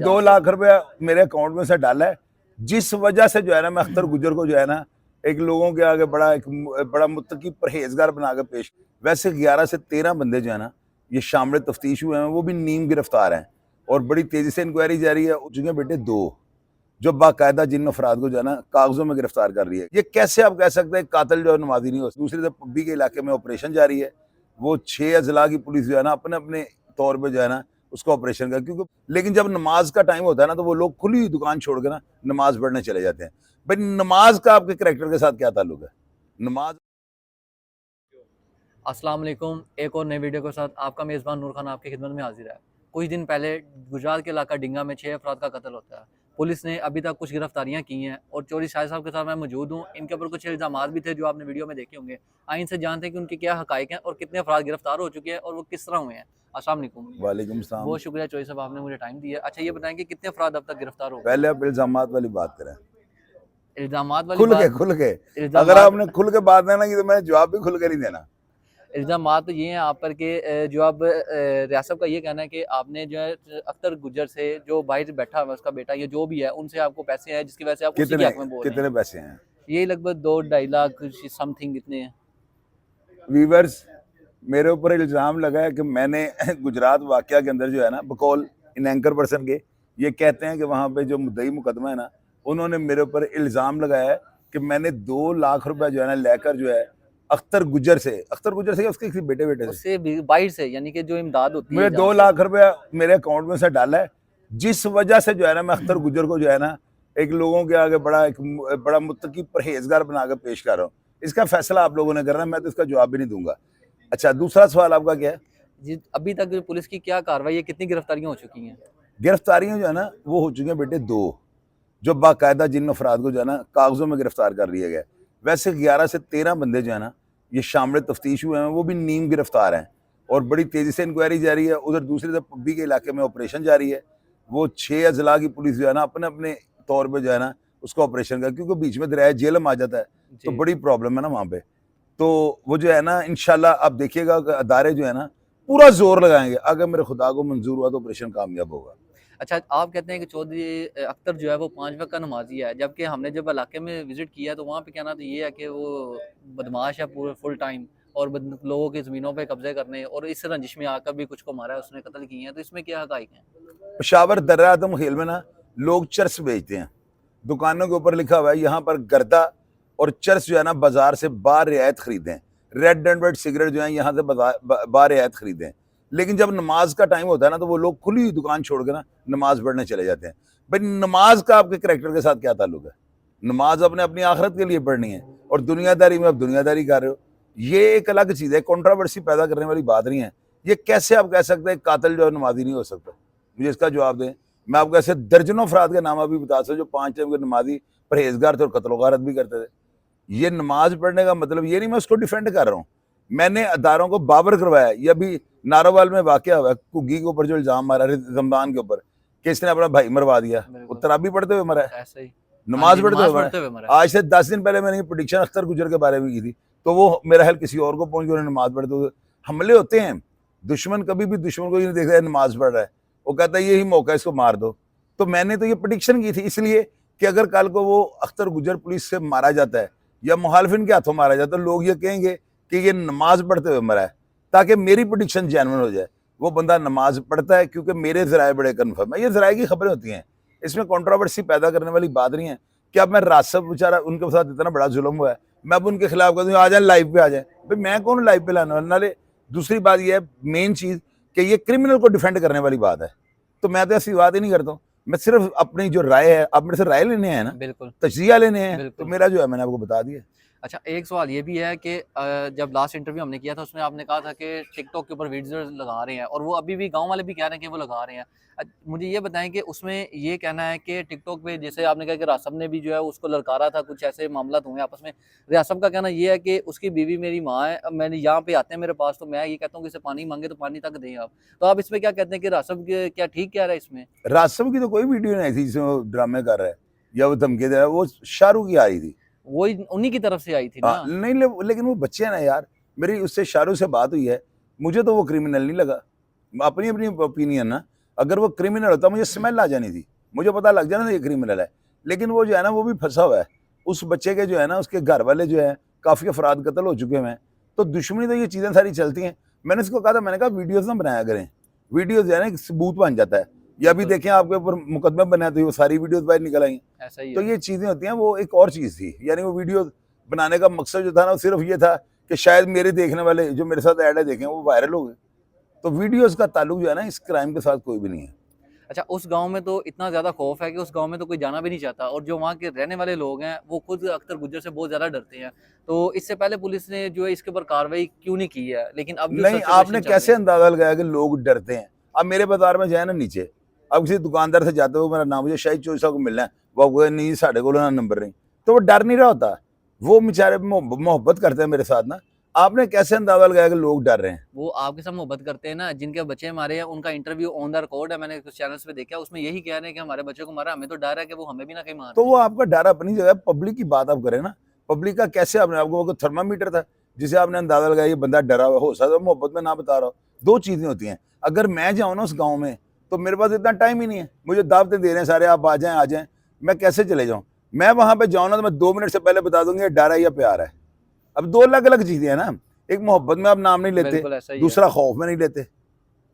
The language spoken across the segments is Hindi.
2 लाख रुपया मेरे अकाउंट में से डाला है, जिस वजह से जो है ना मैं अख्तर गुजर को जो है ना एक लोगों के आगे बड़ा मुत्तकी परहेजगार बना के पेश। वैसे 11 से 13 बंदे जो है ना ये शामिल तफ्तीश हुए हैं, वो भी नीम गिरफ्तार हैं और बड़ी तेजी से इंक्वायरी जारी है। चुके बेटे 2 जो बाकायदा जिन अफराद को जो है ना कागजों में गिरफ्तार कर रही है। ये कैसे आप कह सकते हैं कातिल जो है नमाजी नहीं हो। दूसरी तरफ पब्बी के इलाके में ऑपरेशन जारी है, वो 6 अजला की पुलिस जो है ना अपने अपने तौर पर जो है ना उसका ऑपरेशन कर, क्योंकि लेकिन जब नमाज का टाइम होता है ना तो वो लोग खुली हुई दुकान छोड़ के ना नमाज पढ़ने चले जाते हैं। भाई नमाज का आपके करैक्टर के साथ क्या ताल्लुक है? नमाज। अस्सलाम वालेकुम। एक और नए वीडियो के साथ आपका मेज़बान नूर खान आपकी खिदमत में हाजिर है। कुछ दिन पहले गुजरात के इलाका डिंगा में 6 अफराद का कत्ल होता है। पुलिस ने अभी तक कुछ गिरफ्तारियां की हैं और चौधरी शाहिद साहब के साथ मैं मौजूद हूँ। इनके ऊपर कुछ इल्ज़ामात भी थे जो आपने वीडियो में देखे होंगे। आइए इनसे जानते हैं कि उनके क्या हक़ाइक़ हैं और कितने अफराद गिरफ्तार हो चुके हैं और वो किस तरह हुए हैं। अस्सलाम वालेकुम। वालेकुम सलाम। बहुत शुक्रिया चौधरी साहब, आपने मुझे टाइम दिया। अच्छा ये बताएं कि कितने अफराद अब तक गिरफ्तार हो गए? पहले आप इल्जामात वाली बात करें, इल्ज़ामात वाली खुल के बात। खुल के। अगर इल्ज़ामात आपने खुल के बात देना की तो मैं जवाब भी खुल कर नहीं देना। इल्ज़ामात तो ये हैं आप पर कि जो अब रियासत का ये कहना है कि आपने जो है अख्तर गुज्जर से जो बाहर बैठा हुआ है उसका बेटा या जो भी है उनसे आपको पैसे हैं जिसकी वजह से आप उसी के हक में बोल रहे हैं। कितने पैसे हैं? यही लगभग 2-2.5 लाख समथिंग इतने हैं। वीवर्स, मेरे ऊपर इल्ज़ाम लगा है कि मैंने गुजरात वाकया के अंदर जो है ना बकौल इन एंकर पर्सन के ये कहते हैं कि वहाँ पे जो मुद्दई मुकदमा है ना उन्होंने मेरे ऊपर इल्ज़ाम लगाया है कि मैंने 2 लाख रुपया जो है ना लेकर जो है अख्तर गुजर से या उसके किसी बेटे से उससे बाहर से यानी कि जो इमदाद होती है मुझे 2 लाख रुपया मेरे अकाउंट में से डाला है, जिस वजह से जो है ना मैं अख्तर गुजर को जो है ना एक लोगों के आगे बड़ा मुत्तकी परहेजगार बना के पेश कर रहा हूँ। इसका फैसला आप लोगों ने करना है, मैं तो इसका जवाब भी नहीं दूंगा। अच्छा, दूसरा सवाल आपका क्या है? जी, अभी तक जो पुलिस की क्या कार्रवाई है, कितनी गिरफ्तारियां हो चुकी हैं? गिरफ्तारियां जो है ना वो हो चुकी हैं बेटे 2, जो बाकायदा जिन अफराद को जो है ना कागजों में गिरफ्तार कर लिया गया। वैसे 11 से 13 बंदे जो है ना ये शामिल तफ्तीश हुए हैं, वो भी नीम गिरफ्तार हैं और बड़ी तेजी से इंक्वायरी जारी है। उधर दूसरी तरफ पब्बी के इलाके में ऑपरेशन जारी है, वो 6 अजला की पुलिस जो है ना अपने अपने तौर पर जो है ना उसका ऑपरेशन कर, क्योंकि बीच में दरिया जेलम आ जाता है तो बड़ी प्रॉब्लम है ना वहाँ पे। तो वो जो है ना इंशाल्लाह आप देखिएगा अदारे जो है ना पूरा जोर लगाएंगे, अगर मेरे खुदा को मंजूर हुआ तो ऑपरेशन कामयाब होगा। अच्छा, आप कहते हैं कि चौधरी अख्तर जो है वो 5 वक्त का नमाजी है, जबकि हमने जब इलाके में विजिट किया तो वहाँ पे कहना तो ये है कि वो बदमाश है पूरे फुल टाइम और लोगों की ज़मीनों पे कब्जे करने और इस रंजिश में आकर भी कुछ को मारा है, उसने कत्ल किए हैं। तो इसमें क्या हक़ाइक़ हैं? पेशावर दर्रा आदम खेल में ना लोग चर्स बेचते हैं, दुकानों के ऊपर लिखा हुआ है यहाँ पर गर्दा और चर्स जो है ना बाजार से बारियायत खरीदें, रेड एंड वाइट सिगरेट जो है यहाँ से बारियायत खरीदें। लेकिन जब नमाज का टाइम होता है ना तो वो लोग खुली हुई दुकान छोड़ के ना नमाज पढ़ने चले जाते हैं। भाई नमाज का आपके करैक्टर के साथ क्या ताल्लुक है? नमाज अपने अपनी आखिरत के लिए पढ़नी है और दुनियादारी में आप दुनियादारी कर रहे हो, ये एक अलग चीज़ है, कंट्रोवर्सी पैदा करने वाली बात नहीं है। ये कैसे आप कह सकते हैं कातिल जो है नमाजी नहीं हो सकता? मुझे इसका जवाब दें। मैं आपको ऐसे दर्जनों अफराद के नाम अभी बता सकता हूँ जो 5 टाइम के नमाजी परहेजगार थे और कत्ल गारत भी करते थे। ये नमाज पढ़ने का मतलब ये नहीं मैं उसको डिफेंड कर रहा हूँ, मैंने अदारों को बाबर करवाया। ये अभी नारोवाल में वाकया हुआ है, घुग्गी के ऊपर जो इल्जाम मारा रमजान के ऊपर कि इसने अपना भाई मरवा दिया, वो तराबी पढ़ते हुए मरा है, ऐसे ही नमाज पढ़ते हुए मरा है। आज से 10 दिन पहले मैंने ये प्रेडिक्शन अख्तर गुजर के बारे में की थी, तो वो मेरा ख्याल किसी और को पहुंच गया, नमाज पढ़ते हुए। हमले होते हैं, दुश्मन कभी भी दुश्मन को नहीं देखता है नमाज पढ़ रहा है, वो कहता है यही मौका है इसको मार दो। तो मैंने तो ये प्रेडिक्शन की थी इसलिए कि अगर कल को वो अख्तर गुजर पुलिस से मारा जाता है या मुखालिफिन के हाथों मारा जाता है, लोग ये कहेंगे कि ये नमाज पढ़ते हुए मरा है, ताकि मेरी प्रेडिक्शन जेन्युइन हो जाए। वो बंदा नमाज पढ़ता है क्योंकि मेरे ज़राए बड़े कन्फर्म है, ये ज़राए की खबरें होती हैं, इसमें कंट्रोवर्सी पैदा करने वाली बात नहीं है। कि अब मैं रासब बेचारा उनके साथ इतना बड़ा जुल्म हुआ है, मैं अब उनके खिलाफ कहता हूँ आ जाए लाइव पे आ जाए, भाई मैं कौन लाइव पे लाने वाला? नाले दूसरी बात यह है मेन चीज़ कि ये क्रिमिनल को डिफेंड करने वाली बात है, तो मैं तो ऐसी बात ही नहीं करता हूँ। मैं सिर्फ अपनी जो राय है, आप मेरे से राय लेने हैं ना, बिल्कुल तजिया लेने हैं, तो मेरा जो है मैंने आपको बता दिया। अच्छा, एक सवाल ये भी है कि जब लास्ट इंटरव्यू हमने किया था उसमें आपने कहा था कि टिकटॉक के ऊपर वीडियोस लगा रहे हैं और वो अभी भी गांव वाले भी कह रहे हैं कि वो लगा रहे हैं। मुझे ये बताएं कि उसमें ये कहना है कि टिकटॉक पे जैसे आपने कहा कि रासब ने भी जो है उसको ललकारा था, कुछ ऐसे मामला हुए आपस में। रासब का कहना ये है कि उसकी बीवी मेरी माँ है, मैंने यहाँ पे आते हैं मेरे पास तो मैं ये कहता हूँ कि इसे पानी मांगे तो पानी तक दें आप। तो आप इसमें क्या कहते हैं कि रासब क्या ठीक कह रहा है इसमें? रासब की तो कोई वीडियो नहीं थी जिसमें वो ड्रामे कर रहा है या वो धमकी दे रहा है, वो शाहरुख की आई थी, वही उन्हीं की तरफ से आई थी ना। नहीं लेकिन वो बच्चे हैं ना यार, मेरी उससे शाहरुख से बात हुई है, मुझे तो वो क्रिमिनल नहीं लगा, अपनी अपनी ओपिनियन ना। अगर वो क्रिमिनल होता मुझे स्मेल आ जानी थी, मुझे पता लग जाना था ये क्रिमिनल है। लेकिन वो जो है ना वो भी फंसा हुआ है। उस बच्चे के जो है ना उसके घर वाले जो है काफ़ी अफराद कत्ल हो चुके हैं। तो दुश्मनी तो ये चीज़ें सारी चलती हैं। मैंने इसको कहा था, मैंने कहा वीडियोज़ ना बनाया करें, वीडियोज़ जो है ना एक सबूत बन जाता है। या अभी देखें आपके ऊपर मुकदमा बनाया तो वो सारी वीडियोज़ बाहर निकल आई। ऐसा ही तो है। ये चीज़ें होती हैं, वो एक और चीज़ थी। यानी वो वीडियो बनाने का मकसद जो था ना वो सिर्फ ये था कि शायद मेरे देखने वाले जो मेरे साथ ऐड है देखें वो वायरल हो गए। तो वीडियोज़ का ताल्लुक जो है ना इस क्राइम के साथ कोई भी नहीं है। अच्छा, उस गाँव में तो इतना ज़्यादा खौफ है कि उस गाँव में तो कोई जाना भी नहीं चाहता, और जो वहाँ के रहने वाले लोग हैं वो खुद अख्तर गुज्जर से बहुत ज़्यादा डरते हैं। तो इससे पहले पुलिस ने जो है इसके ऊपर कार्रवाई क्यों नहीं की है? लेकिन अब जो नहीं, सर्कुलेशन आपने चल कैसे रही है, अंदाजा लगाया कि लोग डरते हैं? अब मेरे बाजार में जाए ना नीचे, अब किसी दुकानदार से जाते हो मेरा नाम मुझे शाहिद चौधरी साहब को मिलना है, वो आपको कहे, नहीं साढ़े को ना नंबर नहीं, तो वो डर नहीं रहा होता। वो बेचारे मोहब्बत करते हैं मेरे साथ ना। आपने कैसे अंदाजा लगाया कि लोग डर रहे हैं? वो आपके साथ मोहब्बत करते हैं ना, जिनके बच्चे मारे हैं उनका इंटरव्यू ऑन द रिकॉर्ड है, मैंने कुछ चैनल्स पे देखा, उसमें यही कह रहे हैं कि हमारे बच्चों को मारा, हमें तो डर है कि वो हमें भी ना कहीं मार तो दें। वो आपका डर अपनी जगह, पब्लिक की बात आप करें ना। पब्लिक का कैसे आपने, आपको वो थर्मामीटर था जिसे आपने अंदाजा लगाया ये बंदा डरा हुआ हो सकता है मोहब्बत में ना बता रहा हो। दो चीजें होती हैं। अगर मैं जाऊँ ना उस गाँव में तो मेरे पास इतना टाइम ही नहीं है, मुझे दावतें दे रहे हैं सारे, आप आ जाएं, मैं कैसे चले जाऊँ? मैं वहां पे जाऊँ ना तो मैं 2 मिनट से पहले बता दूंगी ये डर है या प्यार है। अब दो अलग अलग चीजें हैं ना। एक मोहब्बत में आप नाम नहीं लेते, बिल्कुल ऐसा ही है। दूसरा खौफ में नहीं लेते।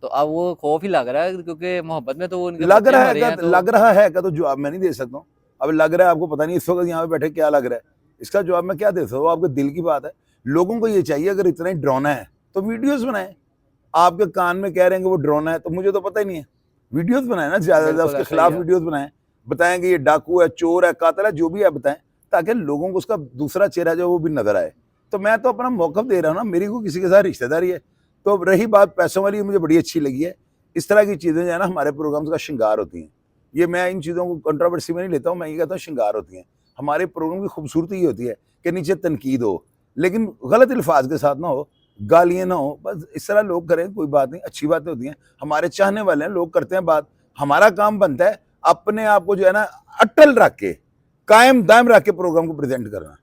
तो अब वो खौफ ही लग रहा है, क्योंकि मोहब्बत में तो वो उनके लग बच्चे रहा है मरे क्या? हैं तो लग रहा है क्या? तो जवाब मैं नहीं दे सकता हूँ। अब लग रहा है आपको, पता नहीं इस वक्त यहाँ पे बैठे क्या लग रहा है, इसका जवाब मैं क्या दे सकता हूँ? आपके दिल की बात है। लोगों को ये चाहिए अगर इतना ही डराना है तो वीडियोस बनाए। आपके कान में कह रहे हैं कि वो डराना है, तो मुझे तो पता ही नहीं है। वीडियोस बनाए ना, ज्यादा बिल्कुल उसके ऐसा ही खिलाफ है। वीडियोस बनाए, बताएं कि ये डाकू है, चोर है, कातिल है, जो भी है बताएं, ताकि लोगों को उसका दूसरा चेहरा जो वो भी नजर आए। तो मैं तो अपना मौक़िफ़ दे रहा हूँ ना, मेरी को किसी के साथ रिश्तेदारी है। तो रही बात पैसों वाली, मुझे बड़ी अच्छी लगी है। इस तरह की चीज़ें जो है ना हमारे प्रोग्राम्स का श्रृंगार होती हैं। ये मैं इन चीज़ों को कंट्रोवर्सी में नहीं लेता हूँ, मैं ये कहता हूँ श्रृंगार होती हैं। हमारे प्रोग्राम की खूबसूरती ये होती है कि नीचे तनकीद हो, लेकिन गलत अल्फाज के साथ ना हो, गालियाँ ना हो, बस इस तरह लोग करें, कोई बात नहीं, अच्छी बातें होती हैं। हमारे चाहने वाले हैं, लोग करते हैं बात। हमारा काम बनता है अपने आप को जो है ना अटल रख के, कायम दायम रख के प्रोग्राम को प्रेजेंट करना।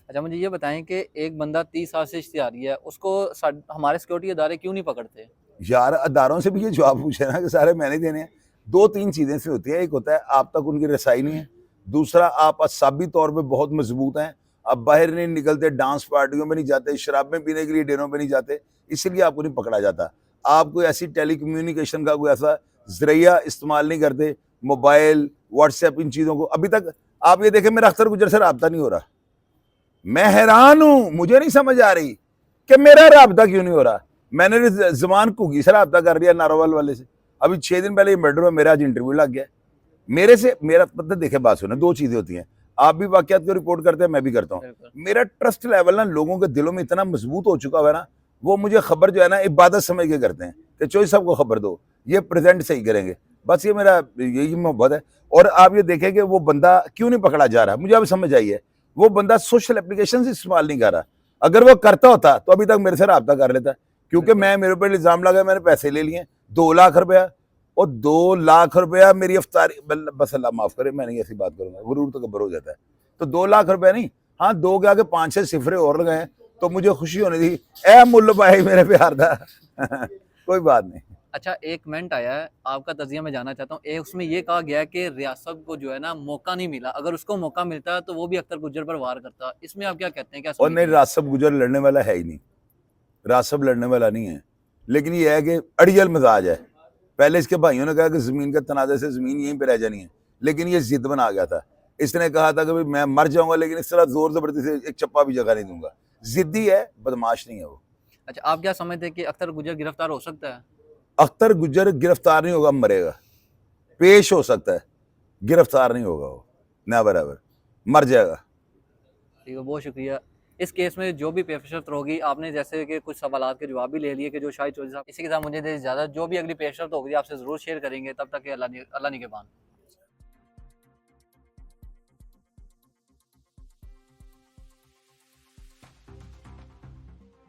अच्छा, मुझे ये बताएं कि एक बंदा 30 साल से इश्तिहारी है, उसको हमारे सिक्योरिटी इदारे क्यों नहीं पकड़ते? यार अदारों से भी ये जवाब पूछे ना कि सारे मैंने देने हैं। दो तीन चीज़ें से होती हैं। एक होता है आप तक उनकी रसाई नहीं है, दूसरा आप असाबी तौर पे बहुत मजबूत हैं, आप बाहर नहीं निकलते, डांस पार्टियों में नहीं जाते, शराबें पीने के लिए डेरों पे नहीं जाते, इसलिए आपको नहीं पकड़ा जाता। आप कोई ऐसी टेलीकम्युनिकेशन का कोई ऐसा जरिया इस्तेमाल नहीं करते, मोबाइल, व्हाट्सएप, इन चीज़ों को। अभी तक आप ये देखें मेरा अख्तर गुजर से रब्ता नहीं हो रहा। मैं हैरान हूं, मुझे नहीं समझ आ रही कि मेरा राब्ता क्यों नहीं हो रहा। मैंने जमान कुगी से राब्ता कर लिया नारोवाल वाले से, अभी 6 दिन पहले ये मर्डर हुआ, मेरा आज इंटरव्यू लग गया। मेरे से मेरा मतलब देखे, बात सुने, दो चीजें होती हैं, आप भी वाकयात को रिपोर्ट करते हैं, मैं भी करता हूँ। बिल्कुल। मेरा ट्रस्ट लेवल ना लोगों के दिलों में इतना मजबूत हो चुका है ना, वो मुझे खबर जो है ना इबादत समझ के करते हैं कि चोई साहब को खबर दो, ये प्रेजेंट सही करेंगे। बस ये मेरा यही मोहब्बत है। और आप ये देखें कि वो बंदा क्यों नहीं पकड़ा जा रहा, मुझे अब समझ आई है। वो बंदा सोशल एप्लीकेशन से इस्तेमाल नहीं कर रहा। अगर वो करता होता तो अभी तक मेरे से रब्ता कर लेता, क्योंकि बिल्कुल। मैं, मेरे ऊपर इल्जाम लगा, मैंने पैसे ले लिए 2 लाख रुपया, और 2 लाख रुपया मेरी अफ्तारी, बस अल्लाह माफ करे, मैं नहीं ऐसी बात करूंगा, गुरूर तो कब्र हो जाता है। तो 2 लाख रुपया नहीं, हाँ 2 के आगे 5-6 सिफरे और लगाए तो मुझे खुशी होनी थी। ए मुल्ल भाई मेरे प्यार था कोई बात नहीं। अच्छा, एक कमेंट आया है, आपका तज़िया मैं जानना चाहता हूँ। उसमें ये कहा गया है कि रियासत को जो है ना मौका नहीं मिला, अगर उसको मौका मिलता तो वो भी अख्तर गुज्जर पर वार करता। इसमें आप क्या कहते हैं, क्या और नहीं, समझते हैं? रासब गुजर लड़ने वाला है ही नहीं, रासब लड़ने वाला नहीं है। लेकिन ये है कि अड़ियल मिजाज है। पहले इसके भाइयों ने कहा कि जमीन के तनाज़े से जमीन यहीं पे रह जानी है, लेकिन ये जिद बना गया था। इसने कहा था कि भाई मैं मर जाऊंगा, लेकिन इस तरह जोर जबरदस्ती से एक चप्पा भी जगह नहीं दूंगा। जिद्दी है, बदमाश नहीं है वो। अच्छा, आप क्या समझते हैं कि अख्तर गुज्जर गिरफ्तार हो सकता है? अख्तर गुज्जर गिरफ्तार नहीं होगा, मरेगा। पेश हो सकता है, गिरफ्तार नहीं होगा वो, नेवर एवर, मर जाएगा। ठीक है, बहुत शुक्रिया। इस केस में जो भी पेशरफ्त होगी, आपने जैसे कि कुछ सवालात के जवाब भी ले लिए कि जो शाहिद चौधरी साहब, इसी के साथ मुझे दे इजाज़त। जो भी अगली पेशरफ्त होगी आपसे ज़रूर शेयर करेंगे। तब तक के अल्लाह निगहबान।